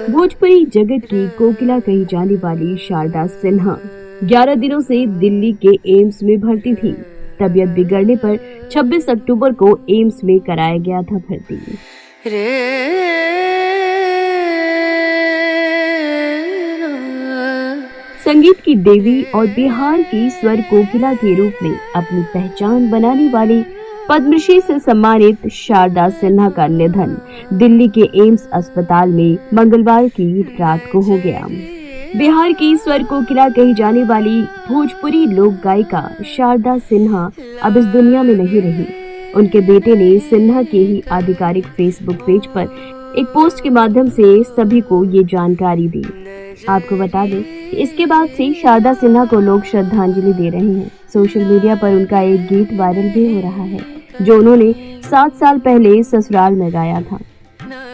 भोजपुरी जगत की कोकिला कही जाने वाली शारदा सिन्हा 11 दिनों से दिल्ली के एम्स में भर्ती थी। तबीयत बिगड़ने पर 26 अक्टूबर को एम्स में कराया गया था भर्ती। संगीत की देवी और बिहार की स्वर कोकिला के रूप में अपनी पहचान बनाने वाली पद्मश्री से सम्मानित शारदा सिन्हा का निधन दिल्ली के एम्स अस्पताल में मंगलवार की रात को हो गया। बिहार की स्वर कोकिला कही जाने वाली भोजपुरी लोक गायिका शारदा सिन्हा अब इस दुनिया में नहीं रही। उनके बेटे ने सिन्हा के ही आधिकारिक फेसबुक पेज पर एक पोस्ट के माध्यम से सभी को ये जानकारी दी। आपको बता दें कि इसके बाद से शारदा सिन्हा को लोग श्रद्धांजलि दे रहे हैं। सोशल मीडिया पर उनका एक गीत वायरल भी हो रहा है जो उन्होंने 7 साल पहले ससुराल में गाया था।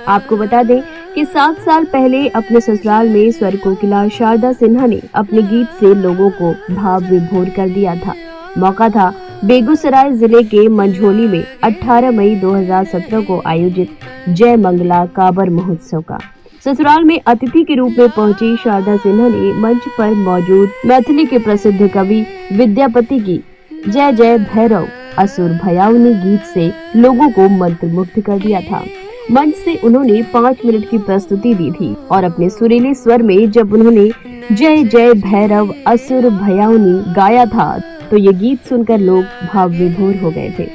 आपको बता दें कि 7 साल पहले अपने ससुराल में स्वर कोकिला शारदा सिन्हा ने अपने गीत से लोगों को भाव विभोर कर दिया था। मौका था बेगूसराय जिले के मंझोली में 18 मई 2017 को आयोजित जय मंगला कांवर महोत्सव का। ससुराल में अतिथि के रूप में पहुंची शारदा सिन्हा ने मंच पर मौजूद मैथिली के प्रसिद्ध कवि विद्यापति की जय जय भैरव असुर भयाउनी गीत से लोगों को मंत्रमुग्ध कर दिया था। मंच से उन्होंने 5 मिनट की प्रस्तुति दी थी और अपने सुरीले स्वर में जब उन्होंने जय जय भैरव असुर भयाउनी गाया था तो ये गीत सुनकर लोग भाव विभोर हो गए थे।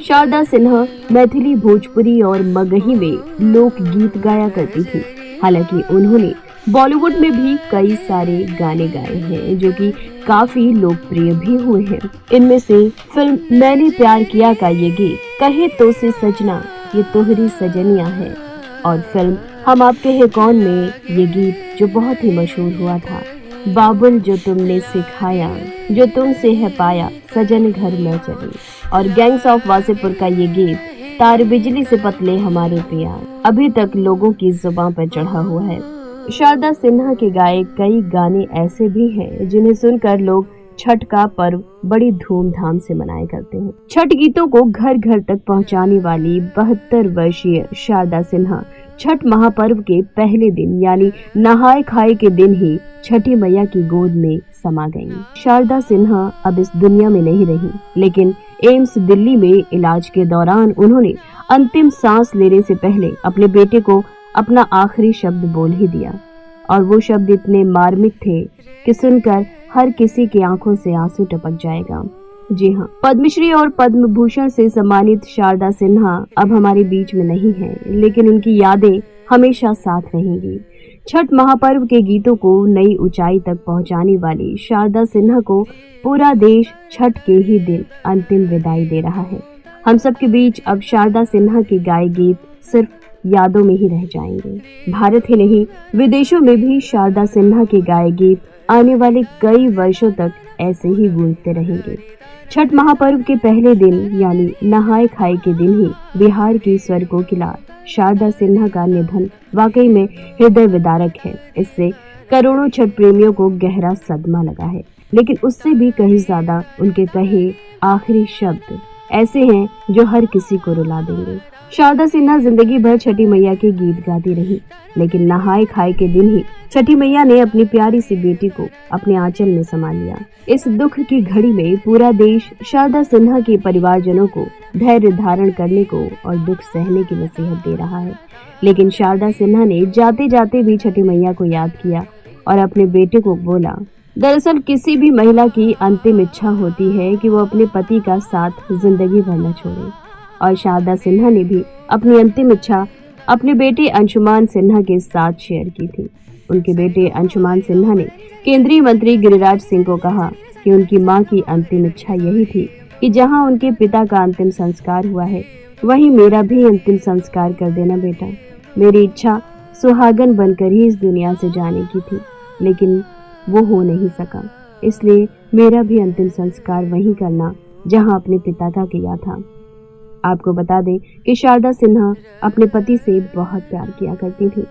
शारदा सिन्हा मैथिली, भोजपुरी और मगही में लोक गीत गाया करती थी। हालांकि उन्होंने बॉलीवुड में भी कई सारे गाने गाए हैं जो कि काफी लोकप्रिय भी हुए हैं। इनमें से फिल्म मैंने प्यार किया का ये गीत कहे तो से सजना ये तोहरी सजनिया है और फिल्म हम आपके हैं कौन में ये गीत जो बहुत ही मशहूर हुआ था, बाबुल जो तुमने सिखाया जो तुमसे है पाया सजन घर में चली और गैंग्स ऑफ वासेपुर का ये गीत तार बिजली से पतले हमारे प्यार अभी तक लोगों की जुबान पर चढ़ा हुआ है। शारदा सिन्हा के गाए कई गाने ऐसे भी हैं जिन्हें सुनकर लोग छठ का पर्व बड़ी धूमधाम से मनाया करते हैं। छठ गीतों को घर घर तक पहुंचाने वाली 72 वर्षीय शारदा सिन्हा छठ महापर्व के पहले दिन यानी नहाए खाए के दिन ही छठी मैया की गोद में समा गईं। शारदा सिन्हा अब इस दुनिया में नहीं रही, लेकिन एम्स दिल्ली में इलाज के दौरान उन्होंने अंतिम सांस लेने से पहले अपने बेटे को अपना आखिरी शब्द बोल ही दिया और वो शब्द इतने मार्मिक थे कि सुनकर हर किसी की आंखों से आंसू टपक जाएगा। जी हाँ, पद्मश्री और पद्म भूषण से सम्मानित शारदा सिन्हा अब हमारे बीच में नहीं है, लेकिन उनकी यादें हमेशा साथ रहेंगी। छठ महापर्व के गीतों को नई ऊंचाई तक पहुंचाने वाली शारदा सिन्हा को पूरा देश छठ के ही दिन अंतिम विदाई दे रहा है। हम सबके बीच अब शारदा सिन्हा के गाए गीत सिर्फ यादों में ही रह जाएंगे। भारत ही नहीं, विदेशों में भी शारदा सिन्हा के गाए गीत आने वाले कई वर्षों तक ऐसे ही गूंजते रहेंगे। छठ महापर्व के पहले दिन यानी नहाए खाए के दिन ही बिहार की स्वर कोकिला शारदा सिन्हा का निधन वाकई में हृदय विदारक है। इससे करोड़ों छठ प्रेमियों को गहरा सदमा लगा है, लेकिन उससे भी कहीं ज्यादा उनके कहे आखिरी शब्द ऐसे हैं जो हर किसी को रुला देंगे। शारदा सिन्हा जिंदगी भर छठी मैया के गीत गाती रही, लेकिन नहाए खाए के दिन ही छठी मैया ने अपनी प्यारी सी बेटी को अपने आंचल में समा लिया। इस दुख की घड़ी में पूरा देश शारदा सिन्हा के परिवारजनों को धैर्य धारण करने को और दुख सहने की नसीहत दे रहा है। लेकिन शारदा सिन्हा ने जाते जाते भी छठी मैया को याद किया और अपने बेटे को बोला। दरअसल किसी भी महिला की अंतिम इच्छा होती है कि वो अपने पति का साथ जिंदगी भर न छोड़े, और शारदा सिन्हा ने भी अपनी अंतिम इच्छा अपने बेटे अंशुमान सिन्हा के साथ शेयर की थी। उनके बेटे अंशुमान सिन्हा ने केंद्रीय मंत्री गिरिराज सिंह को कहा कि उनकी मां की अंतिम इच्छा यही थी कि जहां उनके पिता का अंतिम संस्कार हुआ है वहीं मेरा भी अंतिम संस्कार कर देना बेटा। मेरी इच्छा सुहागन बनकर ही इस दुनिया से जाने की थी, लेकिन वो हो नहीं सका, इसलिए मेरा भी अंतिम संस्कार वहीं करना जहां अपने पिता का किया था। आपको बता दें कि शारदा सिन्हा अपने पति से बहुत प्यार किया करती थी।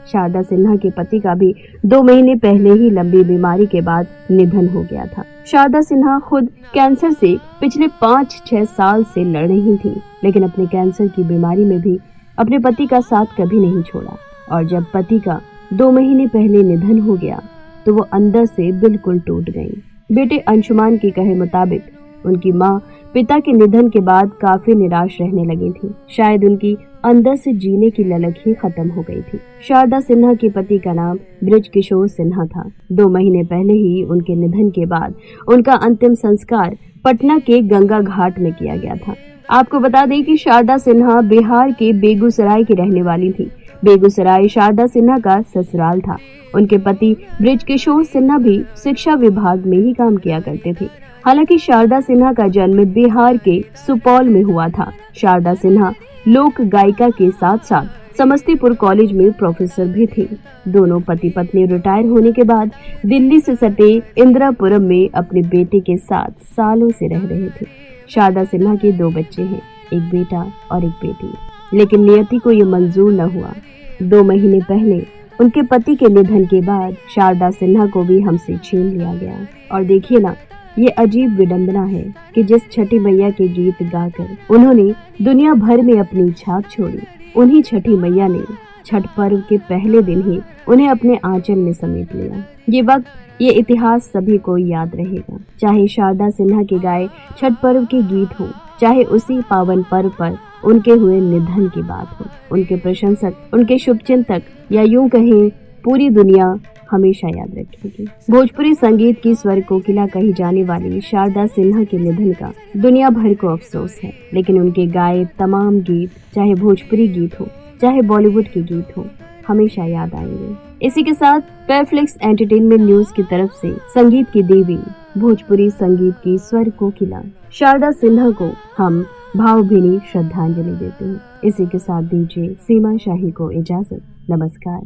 शारदा सिन्हा के पति का भी 2 महीने पहले ही लंबी बीमारी के बाद निधन हो गया था। शारदा सिन्हा खुद कैंसर से पिछले 5-6 साल से लड़ रही थी, लेकिन अपने कैंसर की बीमारी में भी अपने पति का साथ कभी नहीं छोड़ा। और जब पति का 2 महीने पहले निधन हो गया तो वो अंदर से बिल्कुल टूट गई। बेटे अंशुमान के कहे मुताबिक उनकी माँ पिता के निधन के बाद काफी निराश रहने लगी थी। शायद उनकी अंदर से जीने की ललक ही खत्म हो गई थी। शारदा सिन्हा के पति का नाम बृजकिशोर सिन्हा था। 2 महीने पहले ही उनके निधन के बाद उनका अंतिम संस्कार पटना के गंगा घाट में किया गया था। आपको बता दें कि शारदा सिन्हा बिहार के बेगूसराय की रहने वाली थी। बेगूसराय शारदा सिन्हा का ससुराल था। उनके पति बृजकिशोर सिन्हा भी शिक्षा विभाग में ही काम किया करते थे। हालांकि शारदा सिन्हा का जन्म बिहार के सुपौल में हुआ था। शारदा सिन्हा लोक गायिका के साथ साथ समस्तीपुर कॉलेज में प्रोफेसर भी थी। दोनों पति पत्नी रिटायर होने के बाद दिल्ली से सटे इंदिरापुरम में अपने बेटे के साथ सालों से रह रहे थे। शारदा सिन्हा के 2 बच्चे हैं, एक बेटा और एक बेटी, लेकिन नियति को ये मंजूर न हुआ। 2 महीने पहले उनके पति के निधन के बाद शारदा सिन्हा को भी हमसे छीन लिया गया। और देखिए ना, ये अजीब विडंबना है कि जिस छठी मैया के गीत गाकर उन्होंने दुनिया भर में अपनी छाप छोड़ी, उन्हीं छठी मैया ने छठ पर्व के पहले दिन ही उन्हें अपने आंचल में समेट लिया। ये वक्त, ये इतिहास सभी को याद रहेगा। चाहे शारदा सिन्हा के गाए छठ पर्व के गीत हो, चाहे उसी पावन पर्व पर उनके हुए निधन की बात हो, उनके प्रशंसक, उनके शुभचिंतक या यूं कहें पूरी दुनिया हमेशा याद रखेगी। भोजपुरी संगीत की स्वर कोकिला कही जाने वाली शारदा सिन्हा के निधन का दुनिया भर को अफसोस है, लेकिन उनके गाए तमाम गीत, चाहे भोजपुरी गीत हो चाहे बॉलीवुड के गीत हो, हमेशा याद आएंगे। इसी के साथ फेयरफ्लिक्स एंटरटेनमेंट न्यूज की तरफ से संगीत की देवी, भोजपुरी संगीत की स्वर कोकिला शारदा सिन्हा को हम भावभीनी श्रद्धांजलि देते हैं। इसी के साथ दीजिए सीमा शाही को इजाजत। नमस्कार।